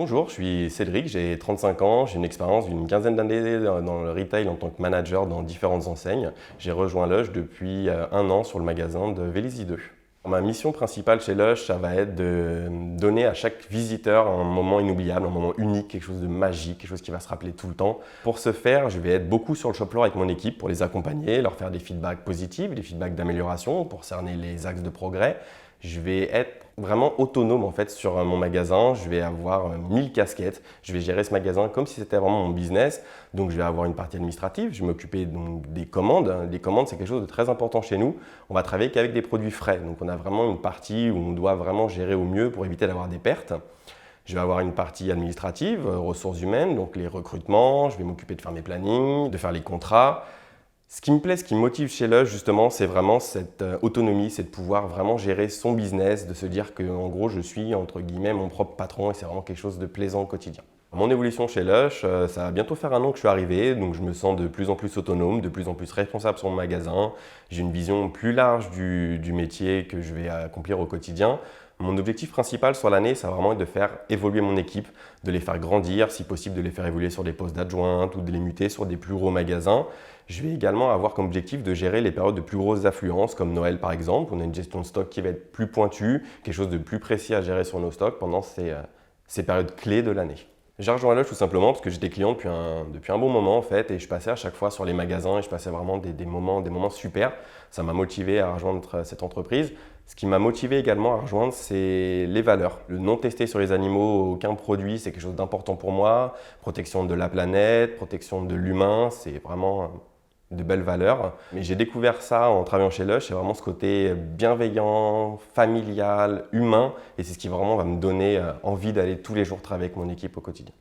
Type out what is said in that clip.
Bonjour, je suis Cédric, j'ai 35 ans, j'ai une expérience d'une quinzaine d'années dans le retail en tant que manager dans différentes enseignes. J'ai rejoint Lush depuis un an sur le magasin de Vélizy 2. Ma mission principale chez Lush, ça va être de donner à chaque visiteur un moment inoubliable, un moment unique, quelque chose de magique, quelque chose qui va se rappeler tout le temps. Pour ce faire, je vais être beaucoup sur le shop floor avec mon équipe pour les accompagner, leur faire des feedbacks positifs, des feedbacks d'amélioration pour cerner les axes de progrès. Je vais être vraiment autonome en fait sur mon magasin. Je vais avoir 1000 casquettes. Je vais gérer ce magasin comme si c'était vraiment mon business. Donc je vais avoir une partie administrative. Je vais m'occuper donc des commandes. Les commandes, c'est quelque chose de très important chez nous. On va travailler qu'avec des produits frais. Donc on a vraiment une partie où on doit vraiment gérer au mieux pour éviter d'avoir des pertes. Je vais avoir une partie administrative, ressources humaines, donc les recrutements. Je vais m'occuper de faire mes plannings, de faire les contrats. Ce qui me plaît, ce qui me motive chez Lush, justement, c'est vraiment cette autonomie, c'est de pouvoir vraiment gérer son business, de se dire qu'en gros, je suis, entre guillemets, mon propre patron et c'est vraiment quelque chose de plaisant au quotidien. Mon évolution chez Lush, ça va bientôt faire un an que je suis arrivé, donc je me sens de plus en plus autonome, de plus en plus responsable sur mon magasin. J'ai une vision plus large du métier que je vais accomplir au quotidien. Mon objectif principal sur l'année, ça va vraiment être de faire évoluer mon équipe, de les faire grandir, si possible de les faire évoluer sur des postes d'adjointe ou de les muter sur des plus gros magasins. Je vais également avoir comme objectif de gérer les périodes de plus grosses affluences, comme Noël par exemple. On a une gestion de stock qui va être plus pointue, quelque chose de plus précis à gérer sur nos stocks pendant ces périodes clés de l'année. J'ai rejoint Lush tout simplement parce que j'étais client depuis un bon moment en fait et je passais à chaque fois sur les magasins et je passais vraiment des moments super. Ça m'a motivé à rejoindre cette entreprise. Ce qui m'a motivé également à rejoindre, c'est les valeurs. Le non testé sur les animaux, aucun produit, c'est quelque chose d'important pour moi. Protection de la planète, protection de l'humain, c'est vraiment de belles valeurs. Mais j'ai découvert ça en travaillant chez Lush, c'est vraiment ce côté bienveillant, familial, humain, et c'est ce qui vraiment va me donner envie d'aller tous les jours travailler avec mon équipe au quotidien.